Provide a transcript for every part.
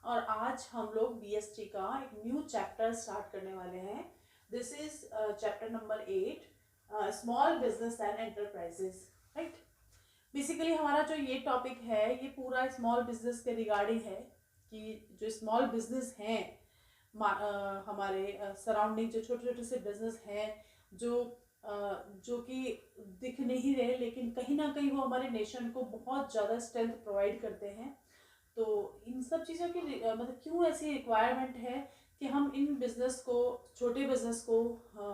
और आज हम लोग बीएसटी का एक न्यू चैप्टर स्टार्ट करने वाले हैं। This is chapter number 8, small business and enterprises, right. Basically हमारा जो ये टॉपिक है ये पूरा स्मॉल बिजनेस के रिगार्डिंग है कि जो स्मॉल बिजनेस हैं हमारे सराउंडिंग जो छोटे छोटे से बिजनेस हैं जो कि दिख नहीं रहे, लेकिन कहीं ना कहीं वो हमारे नेशन को बहुत ज़्यादा स्ट्रेंथ प्रोवाइड करते हैं। तो इन सब चीज़ों की मतलब क्यों ऐसी रिक्वायरमेंट है कि हम इन बिजनेस को, छोटे बिजनेस को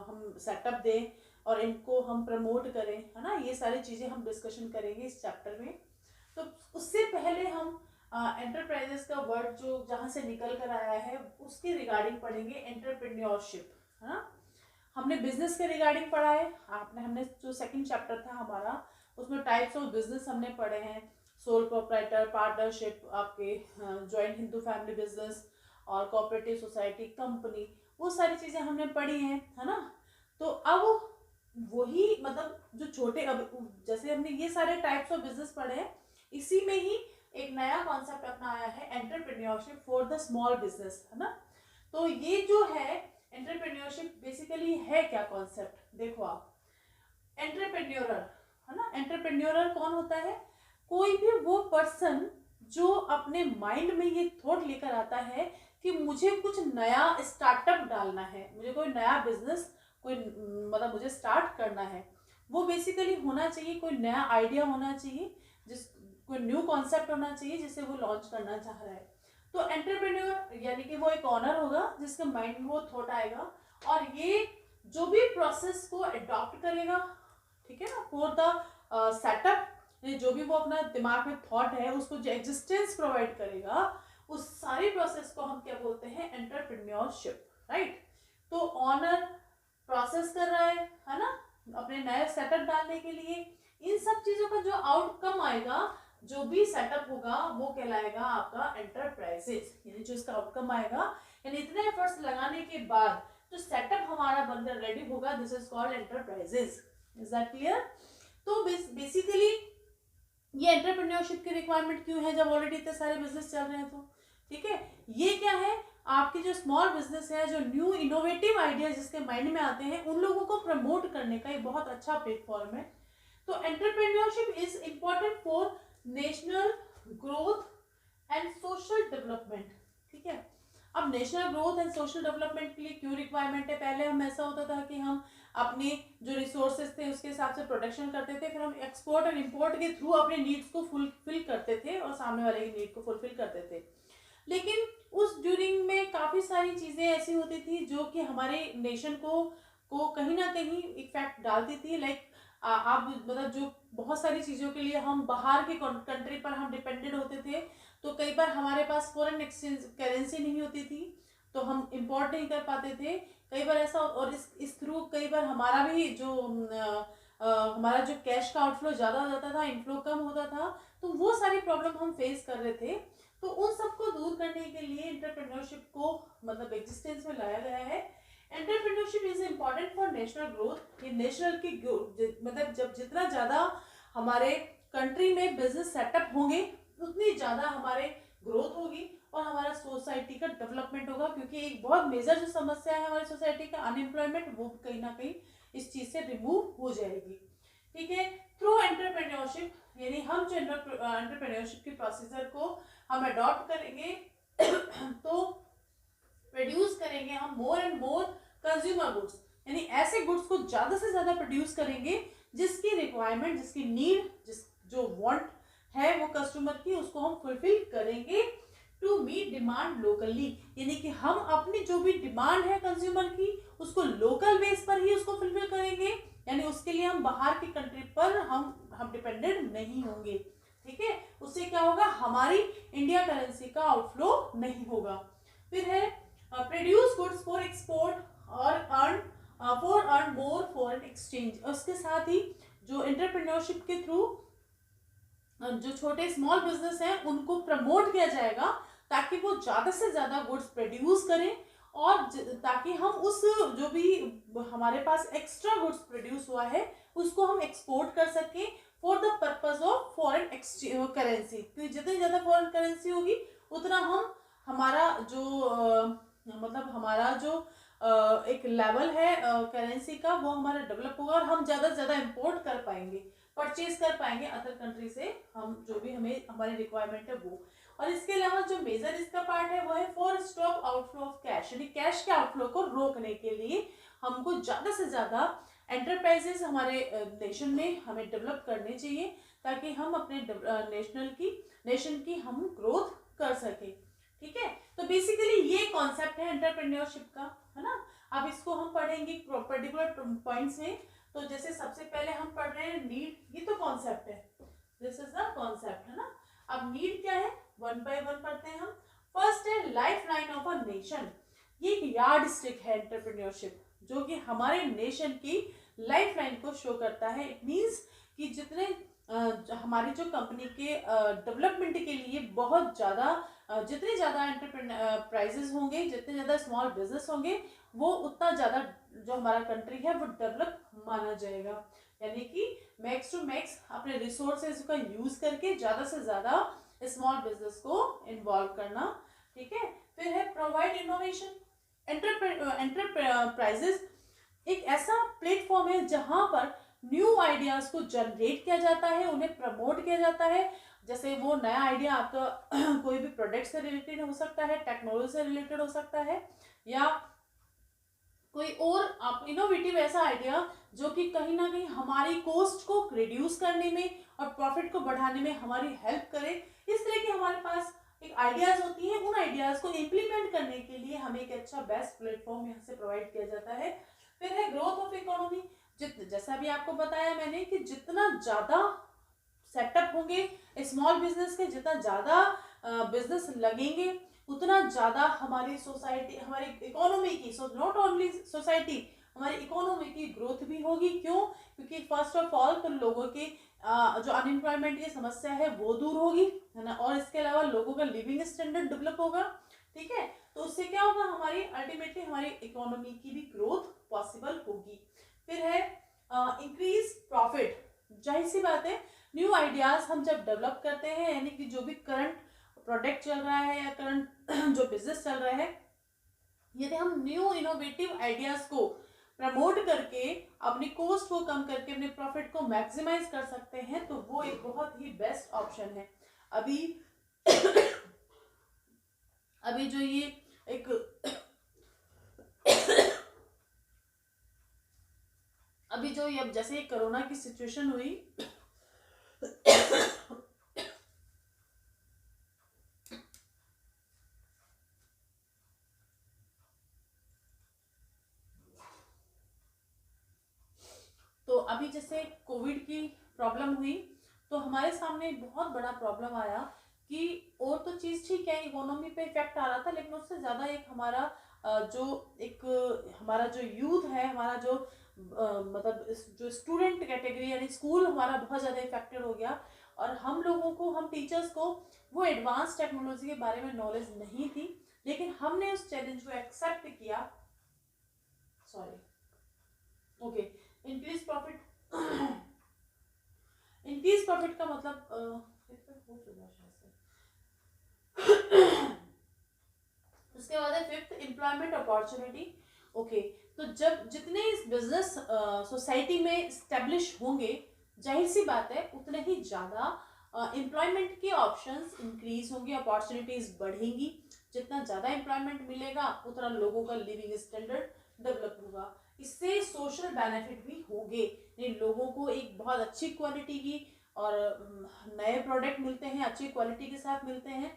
हम सेटअप दें और इनको हम प्रमोट करें, है ना। ये सारी चीज़ें हम डिस्कशन करेंगे इस चैप्टर में। तो उससे पहले हम एंटरप्राइजेस का वर्ड जो जहाँ से निकल कर आया है उसके रिगार्डिंग पढ़ेंगे, एंटरप्रेन्योरशिप, है ना। हमने बिजनेस के रिगार्डिंग पढ़ा है, हमने जो सेकंड चैप्टर था हमारा उसमें टाइप्स ऑफ बिजनेस हमने पढ़े हैं, सोल प्रोप्राइटर, पार्टनरशिप, आपके जॉइंट हिंदू फैमिली बिजनेस और कोऑपरेटिव सोसाइटी, कंपनी, वो सारी चीज़ें हमने पढ़ी हैं, है ना। तो अब वही मतलब जो छोटे, अब जैसे हमने ये सारे टाइप्स ऑफ बिजनेस पढ़े हैं, इसी में ही एक नया कॉन्सेप्ट अपना आया है, entrepreneurship for the small business, है ना। तो ये जो है एंटरप्रेन्योरशिप बेसिकली है क्या कॉन्सेप्ट, देखो आप, एंटरप्रेन्योरर, है ना। एंटरप्रेन्योरर कौन होता है? कोई भी वो पर्सन जो अपने माइंड में ये थॉट लेकर आता है कि मुझे कुछ नया स्टार्टअप डालना है, मुझे कोई नया बिजनेस, कोई मतलब मुझे स्टार्ट करना है। वो बेसिकली होना चाहिए, कोई नया आइडिया होना चाहिए, जिस कोई न्यू कॉन्सेप्ट होना चाहिए जिसे वो लॉन्च करना चाह रहा है। तो एंटरप्रेन्योर यानी कि वो एक ऑनर होगा जिसके माइंड में वो थॉट आएगा और ये जो भी प्रोसेस को अडॉप्ट करेगा, ठीक है ना, फॉर द सेटअप, जो भी वो अपना दिमाग में थॉट है उसको जो एग्जिस्टेंस प्रोवाइड करेगा, उस सारी प्रोसेस को हम क्या बोलते हैं? Entrepreneurship, right. तो ऑनर प्रोसेस कर रहा है ना, अपने नए सेटअप डालने के लिए। इन सब चीजों का जो आउटकम आएगा, जो भी सेटअप होगा वो कहलाएगा आपका एंटरप्राइजेस, यानी जो इसका आउटकम आएगा, यानी इतने एफर्ट्स लगाने के बाद जो सेटअप हमारा बनकर रेडी होगा, this is called enterprises. Is that clear? तो बेसिकली ये एंटरप्रेन्योरशिप की रिक्वायरमेंट क्यों है जब ऑलरेडी इतने सारे बिजनेस चल रहे हैं? तो ठीक है, ये क्या है, आपके जो स्मॉल बिजनेस है, जो न्यू इनोवेटिव आइडियाज जिसके माइंड में आते हैं, उन लोगों को प्रमोट करने का एक बहुत अच्छा प्लेटफॉर्म है। तो entrepreneurship is important for national growth and social development, ठीक है। अब national growth and social development के लिए क्यों रिक्वायरमेंट है? पहले हम ऐसा होता था कि हम अपने जो रिसोर्सेज थे उसके हिसाब से प्रोडक्शन करते थे, फिर हम एक्सपोर्ट और इंपोर्ट के थ्रू अपने नीड्स को फुलफिल करते थे और सामने वाले की नीड को फुलफिल करते थे। लेकिन उस ड्यूरिंग में काफ़ी सारी चीज़ें ऐसी होती थी जो कि हमारे नेशन को कहीं ना कहीं इफेक्ट डालती थी। लाइक आप मतलब जो बहुत सारी चीज़ों के लिए हम बाहर के कंट्री पर हम डिपेंडेंट होते थे, तो कई बार हमारे पास फॉरेन एक्सचेंज करेंसी नहीं होती थी, तो हम इंपोर्ट नहीं कर पाते थे। कई बार ऐसा, और इस थ्रू कई बार हमारा भी जो हमारा जो कैश का आउटफ्लो ज़्यादा हो जाता था, इनफ्लो कम होता था, तो वो सारी प्रॉब्लम हम फेस कर रहे थे। तो उन सबको दूर करने के लिए एंटरप्रेन्योरशिप को मतलब एग्जिस्टेंस में लाया गया है। Entrepreneurship is important for national growth. ये नेशनल की मतलब जब जितना ज़्यादा हमारे कंट्री में बिजनेस सेटअप होंगे उतनी ज़्यादा हमारे ग्रोथ होगी और हमारा सोसाइटी का डेवलपमेंट होगा, क्योंकि एक बहुत मेजर जो समस्या है हमारी सोसाइटी का, अनएम्प्लॉयमेंट, वो कहीं ना कहीं इस चीज़ से रिमूव हो जाएगी, ठीक है। थ्रू एंटरप्रेन्योरशिप, यानी हम जो एंटरप्रेन्योरशिप की प्रोसीजर को हम अडॉप्ट करेंगे तो प्रोड्यूस करेंगे हम more and more consumer goods, यानी ऐसे गुड्स को ज़्यादा से ज़्यादा प्रोड्यूस करेंगे जिसकी रिक्वायरमेंट, जिसकी नीड, जो वांट है वो कस्टमर की, उसको हम फुलफिल करेंगे टू मीट डिमांड लोकली, यानी कि हम अपनी जो भी डिमांड है कंज्यूमर की उसको लोकल बेस पर ही उसको फुलफिल करेंगे, यानी उसके लिए हम बाहर की कंट्री पर हम डिपेंडेंट नहीं होंगे, ठीक है। उससे क्या होगा, हमारी इंडिया करेंसी का आउटफ्लो नहीं होगा। फिर है प्रोड्यूस गुड्स फॉर एक्सपोर्ट और अर्न मोर फॉरेन एक्सचेंज। उसके साथ ही जो एंटरप्रेन्योरशिप के थ्रू जो छोटे स्मॉल बिजनेस हैं उनको प्रमोट किया जाएगा ताकि वो ज़्यादा से ज़्यादा गुड्स प्रोड्यूस करें और ताकि हम उस जो भी हमारे पास एक्स्ट्रा गुड्स प्रोड्यूस हुआ है उसको हम एक्सपोर्ट कर सकें for the purpose of foreign exchange currency, क्योंकि जितनी ज़्यादा फॉरेन करेंसी होगी उतना हम हमारा जो मतलब हमारा जो एक लेवल है करेंसी का, वो हमारा डेवलप होगा और हम ज़्यादा से ज़्यादा इम्पोर्ट कर पाएंगे, परचेज कर पाएंगे अदर कंट्री से, हम जो भी हमें हमारी रिक्वायरमेंट है वो। और इसके अलावा जो मेजर इसका पार्ट है वो है for stop outflow of cash, यानी कैश के आउटफ्लो को रोकने के लिए हमको ज़्यादा से ज़्यादा एंटरप्राइजेस हमारे नेशन में हमें डेवलप करने चाहिए, ताकि हम अपने नेशन की हम ग्रोथ कर सके। ठीक है, तो बेसिकली ये कॉन्सेप्ट है एंटरप्रेन्योरशिप का, है ना। अब इसको हम पढ़ेंगे पर्टिकुलर पॉइंट्स में। तो जैसे सबसे पहले हम पढ़ रहे हैं नीड, ये तो कॉन्सेप्ट है, दिस इज द कॉन्सेप्ट, है ना। अब नीड क्या है, वन बाय वन पढ़ते हैं हम। फर्स्ट है life line of a nation, ये एक यार्ड स्टिक है एंटरप्रेन्योरशिप, जो कि हमारे नेशन की लाइफ लाइन को शो करता है। इट मीन्स कि जितने हमारी जो कंपनी के डेवलपमेंट के लिए बहुत ज़्यादा जितने ज़्यादा एंटरप्राइजेस होंगे, जितने ज़्यादा स्मॉल बिजनेस होंगे, वो उतना ज़्यादा जो हमारा कंट्री है वो डेवलप माना जाएगा। यानी कि मैक्स टू मैक्स अपने रिसोर्सेज का यूज करके ज़्यादा से ज़्यादा स्मॉल बिजनेस को इन्वॉल्व करना। ठीक है, फिर है प्रोवाइड इनोवेशन। एंटरप्राइजेस एक ऐसा प्लेटफॉर्म है जहां पर न्यू आइडियाज को जनरेट किया जाता है, उन्हें प्रमोट किया जाता है। जैसे वो नया आइडिया आपका कोई भी प्रोडक्ट से रिलेटेड हो सकता है, टेक्नोलॉजी से रिलेटेड हो सकता है, या कोई और आप इनोवेटिव ऐसा आइडिया जो कि कहीं ना कहीं हमारी कॉस्ट को रिड्यूस करने में और प्रॉफिट को बढ़ाने में हमारी हेल्प करे। इस तरह की हमारे पास एक आइडियाज होती हैं, उन आइडियाज को इम्प्लीमेंट करने के लिए हमें एक अच्छा बेस्ट प्लेटफॉर्म यहाँ से प्रोवाइड किया जाता है। फिर है ग्रोथ ऑफ इकोनॉमी। जैसा भी आपको बताया मैंने कि जितना ज्यादा सेटअप होंगे स्मॉल बिजनेस के, जितना ज्यादा बिजनेस लगेंगे, उतना ज्यादा हमारी सोसाइटी, हमारी इकोनॉमी की, सो नॉट ओनली सोसाइटी, हमारी इकोनॉमी की ग्रोथ भी होगी। क्यों? क्योंकि फर्स्ट ऑफ ऑल तो लोगों की जो अनएम्प्लॉयमेंट की समस्या है वो दूर होगी, है ना, और इसके अलावा लोगों का लिविंग स्टैंडर्ड डेवलप होगा। ठीक है, तो उससे क्या होगा, हमारी अल्टीमेटली हमारी इकोनॉमी की भी ग्रोथ पॉसिबल होगी। फिर है इंक्रीज प्रॉफिट। जाहिर सी बात है, न्यू आइडियाज हम जब डेवलप करते हैं, यानी कि जो भी करंट प्रोडक्ट चल रहा है या करंट जो बिजनेस चल रहा है, यदि हम न्यू इनोवेटिव आइडियाज को प्रमोट करके अपनी कॉस्ट को कम करके अपने प्रॉफिट को मैक्सिमाइज कर सकते हैं, तो वो एक बहुत ही बेस्ट ऑप्शन है। अभी अभी जो ये एक अभी जो ये जैसे कोरोना की सिचुएशन हुई तो अभी जैसे कोविड की प्रॉब्लम हुई, तो हमारे सामने बहुत बड़ा प्रॉब्लम आया कि और तो चीज़ ठीक है, इकोनॉमी पे इफेक्ट आ रहा था, लेकिन उससे ज़्यादा एक हमारा जो एक हमारा जो यूथ है, हमारा जो मतलब जो स्टूडेंट कैटेगरी यानी स्कूल हमारा बहुत ज़्यादा इफेक्टेड हो गया। और हम लोगों को, हम टीचर्स को वो एडवांस टेक्नोलॉजी के बारे में नॉलेज नहीं थी, लेकिन हमने उस चैलेंज को एक्सेप्ट किया। Sorry, okay. Increase profit increase profit का मतलब उसके बाद है फिफ्थ एम्प्लॉयमेंट अपॉर्चुनिटी। ओके, तो जब जितने इस बिजनेस सोसाइटी में स्टेब्लिश होंगे, जाहिर सी बात है उतने ही ज़्यादा एम्प्लॉयमेंट के ऑप्शंस इंक्रीज होंगे, अपॉर्चुनिटीज बढ़ेंगी। जितना ज़्यादा एम्प्लॉयमेंट मिलेगा उतना लोगों का लिविंग स्टैंडर्ड डेवलप होगा। इससे सोशल बेनिफिट भी होंगे, लोगों को एक बहुत अच्छी क्वालिटी की और नए प्रोडक्ट मिलते हैं, अच्छी क्वालिटी के साथ मिलते हैं,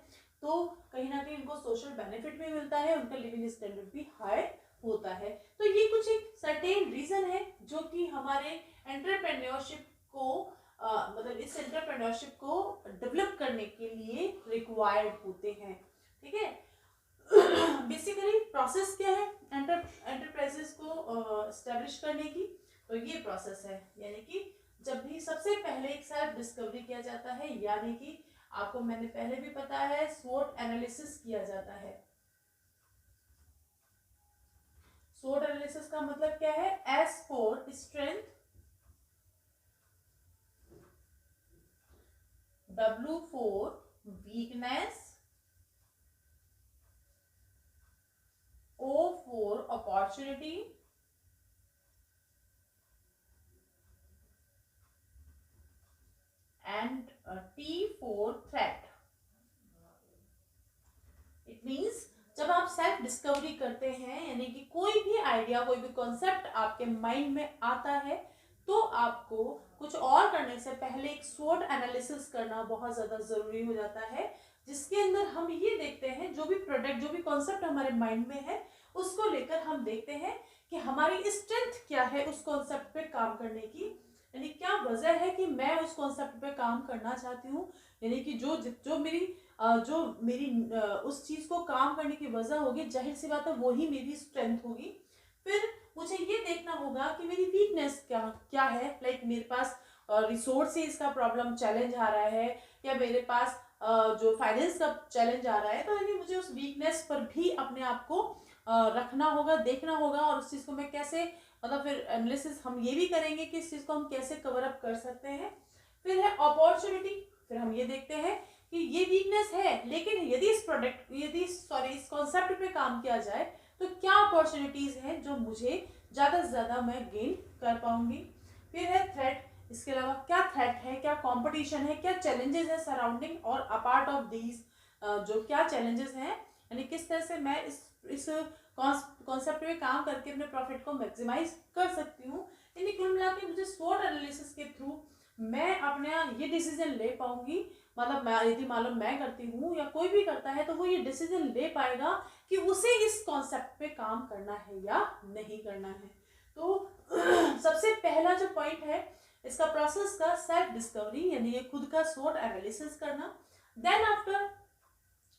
तो कहीं ना कहीं उनको सोशल बेनिफिट भी मिलता है, उनका लिविंग स्टैंडर्ड भी हाई होता है। तो ये कुछ एक सर्टेन रीजन है जो कि हमारे एंटरप्रेन्योरशिप को मतलब इस एंटरप्रेन्योरशिप को डेवलप करने के लिए रिक्वायर्ड होते हैं। ठीक है, बेसिकली प्रोसेस क्या है एंटरप्राइजेस को एस्टेब्लिश करने की? तो ये प्रोसेस है, यानी कि जब भी सबसे पहले एक सेल्फ डिस्कवरी किया जाता है, यानी कि आपको मैंने पहले भी पता है स्वॉट एनालिसिस किया जाता है। स्वॉट एनालिसिस का मतलब क्या है? S for strength, W for weakness, opportunity, and T for threat. It means जब आप सेल्फ डिस्कवरी करते हैं, यानी कि कोई भी आइडिया, कोई भी कॉन्सेप्ट आपके माइंड में आता है, तो आपको कुछ और करने से पहले एक स्वॉट एनालिसिस करना बहुत ज़्यादा ज़रूरी हो जाता है, जिसके अंदर हम ये देखते हैं जो भी प्रोडक्ट, जो भी कॉन्सेप्ट हमारे माइंड में है, उसको लेकर हम देखते हैं कि हमारी स्ट्रेंथ क्या है उस कॉन्सेप्ट पे काम करने की, यानी क्या वजह है कि मैं उस कॉन्सेप्ट पे काम करना चाहती हूँ, यानी कि जो मेरी उस चीज़ को काम करने की वजह होगी, जाहिर सी बात है वही मेरी स्ट्रेंथ होगी। फिर मुझे ये देखना होगा कि मेरी वीकनेस क्या है, लाइक मेरे पास रिसोर्सेज का प्रॉब्लम चैलेंज आ रहा है, या मेरे पास जो फाइनेंस का चैलेंज आ रहा है, तो यानी मुझे उस वीकनेस पर भी अपने आप को रखना होगा, देखना होगा, और उस चीज़ को मैं कैसे, मतलब फिर एनालिसिस हम ये भी करेंगे कि इस चीज़ को हम कैसे कवर अप कर सकते हैं। फिर है अपॉर्चुनिटी, फिर हम ये देखते हैं कि ये वीकनेस है, लेकिन यदि इस कॉन्सेप्ट पे काम किया जाए तो क्या अपॉर्चुनिटीज हैं जो मुझे ज़्यादा से ज़्यादा मैं गेन कर पाऊंगी। फिर है थ्रेट, इसके अलावा क्या थ्रेट है, क्या कंपटीशन है, क्या चैलेंजेस है सराउंडिंग, और अपार्ट ऑफ दीज जो क्या चैलेंजेस हैं, यानी किस तरह से मैं इस कॉन्सेप्ट में काम करके अपने प्रॉफिट को मैक्सिमाइज कर सकती हूँ। यानी कुल मिला के मुझे स्वॉट एनालिसिस के थ्रू मैं अपने ये डिसीजन ले पाऊंगी, मतलब यदि मालूम मैं करती हूँ या कोई भी करता है, तो वो ये डिसीजन ले पाएगा कि उसे इस कॉन्सेप्ट पे काम करना है या नहीं करना है। तो सबसे पहला जो पॉइंट है इसका प्रोसेस का, सेल्फ डिस्कवरी, यानी ये खुद का स्वॉट एनालिसिस करना। देन आफ्टर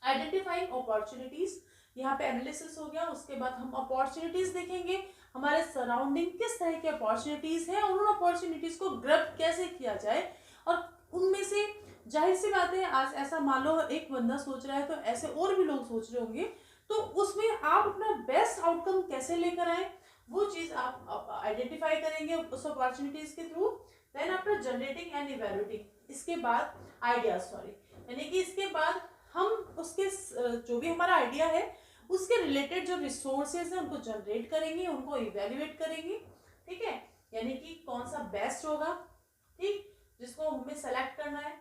आइडेंटिफाइंग अपॉर्चुनिटीज, यहाँ पे एनालिसिस हो गया, उसके बाद हम अपॉर्चुनिटीज देखेंगे, हमारे सराउंडिंग किस तरह की अपॉर्चुनिटीज हैं, और उन अपॉर्चुनिटीज को ग्रैब कैसे किया जाए, और उनमें से जाहिर सी बात है आज ऐसा मान लो एक बंदा सोच रहा है तो ऐसे और भी लोग सोच रहे होंगे, तो उसमें आप अपना बेस्ट आउटकम कैसे लेकर आए, वो चीज आप आइडेंटिफाई करेंगे उस अपॉर्चुनिटीज के through. Then after generating and evaluating, इसके बाद आइडियाज, यानी कि इसके बाद हम उसके जो भी हमारा आइडिया है उसके रिलेटेड जो रिसोर्सेज हैं उनको जनरेट करेंगे, उनको इवेल्युएट करेंगे, ठीक है, यानी कि कौन सा बेस्ट होगा, ठीक, जिसको हमें सेलेक्ट करना है।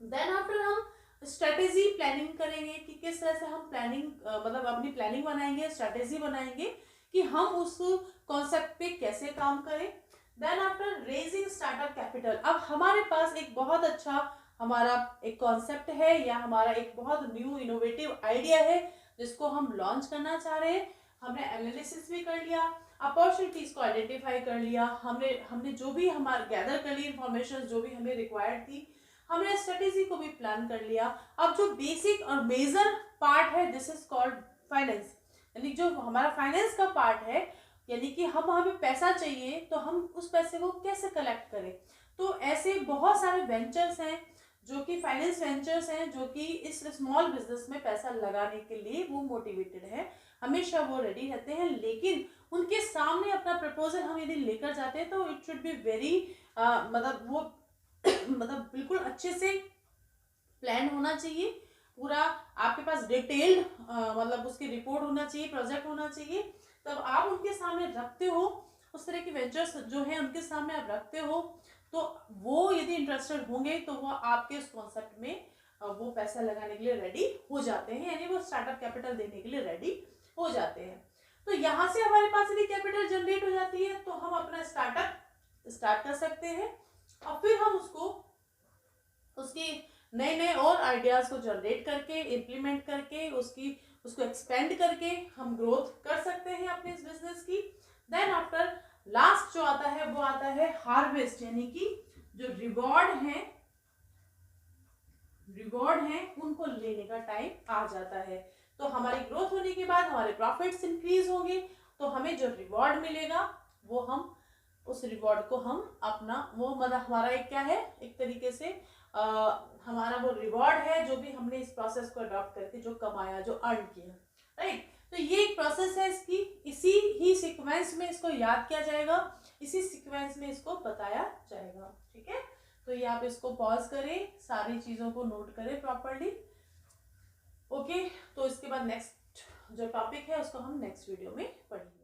देन आफ्टर हम स्ट्रेटेजी प्लानिंग करेंगे कि किस तरह से हम प्लानिंग मतलब अपनी प्लानिंग बनाएंगे, स्ट्रेटेजी बनाएंगे कि हम उस कॉन्सेप्ट पे कैसे काम करें। Then after raising startup capital, अब हमारे पास एक बहुत अच्छा हमारा एक कॉन्सेप्ट है या हमारा एक बहुत न्यू इनोवेटिव आइडिया है जिसको हम लॉन्च करना चाह रहे हैं, हमने एनालिसिस भी कर लिया, अपॉर्चुनिटीज को आइडेंटिफाई कर लिया, हमने जो भी हमारे गैदर कर ली इंफॉर्मेशन जो भी हमें रिक्वायर्ड थी, हमने स्ट्रेटेजी को भी प्लान कर लिया। अब जो बेसिक और मेजर पार्ट है दिस इज कॉल्ड फाइनेंस, यानी जो हमारा फाइनेंस का पार्ट है, यानी कि हमें पैसा चाहिए तो हम उस पैसे को कैसे कलेक्ट करें। तो ऐसे बहुत सारे वेंचर्स हैं जो कि फाइनेंस वेंचर्स हैं जो कि इस स्मॉल बिजनेस में पैसा लगाने के लिए वो मोटिवेटेड है, हमेशा वो रेडी रहते हैं, लेकिन उनके सामने अपना प्रपोजल हम यदि लेकर जाते हैं तो इट शुड बी वेरी मतलब वो मतलब बिल्कुल अच्छे से प्लान होना चाहिए, पूरा आपके पास डिटेल्ड मतलब उसकी रिपोर्ट होना चाहिए, प्रोजेक्ट होना चाहिए, तब आप उनके सामने रखते हो, उस तरह की वेंचर्स जो है उनके सामने आप रखते हो, तो वो यदि इंटरेस्टेड होंगे तो वो आपके उस कॉन्सेप्ट में वो पैसा लगाने के लिए रेडी हो जाते हैं, यानी वो स्टार्टअप कैपिटल देने के लिए रेडी हो जाते हैं। तो यहाँ से हमारे पास यदि कैपिटल जनरेट हो जाती है तो हम अपना स्टार्टअप स्टार्ट कर सकते हैं, और फिर हम उसकी नए नए और आइडियाज को जनरेट करके इम्प्लीमेंट करके उसको एक्सपेंड करके हम ग्रोथ कर सकते हैं अपने इस बिजनेस की। देन आफ्टर लास्ट जो आता है वो आता है हार्वेस्ट, यानी कि जो रिवॉर्ड है उनको लेने का टाइम आ जाता है। तो हमारी ग्रोथ होने के बाद हमारे प्रॉफिट्स इंक्रीज होंगे, तो हमें जो रिवॉर्ड मिलेगा वो हम उस रिवॉर्ड को हम अपना वो मतलब हमारा एक क्या है, एक तरीके से हमारा वो रिवॉर्ड है जो भी हमने इस प्रोसेस को अडॉप्ट करके जो कमाया, जो अर्न किया, राइट। तो ये एक प्रोसेस है इसकी, इसी ही सीक्वेंस में इसको याद किया जाएगा, इसी सीक्वेंस में इसको बताया जाएगा, ठीक है। तो ये आप इसको पॉज करें, सारी चीज़ों को नोट करें प्रॉपर्ली, ओके। तो इसके बाद नेक्स्ट जो टॉपिक है उसको हम नेक्स्ट वीडियो में पढ़ेंगे।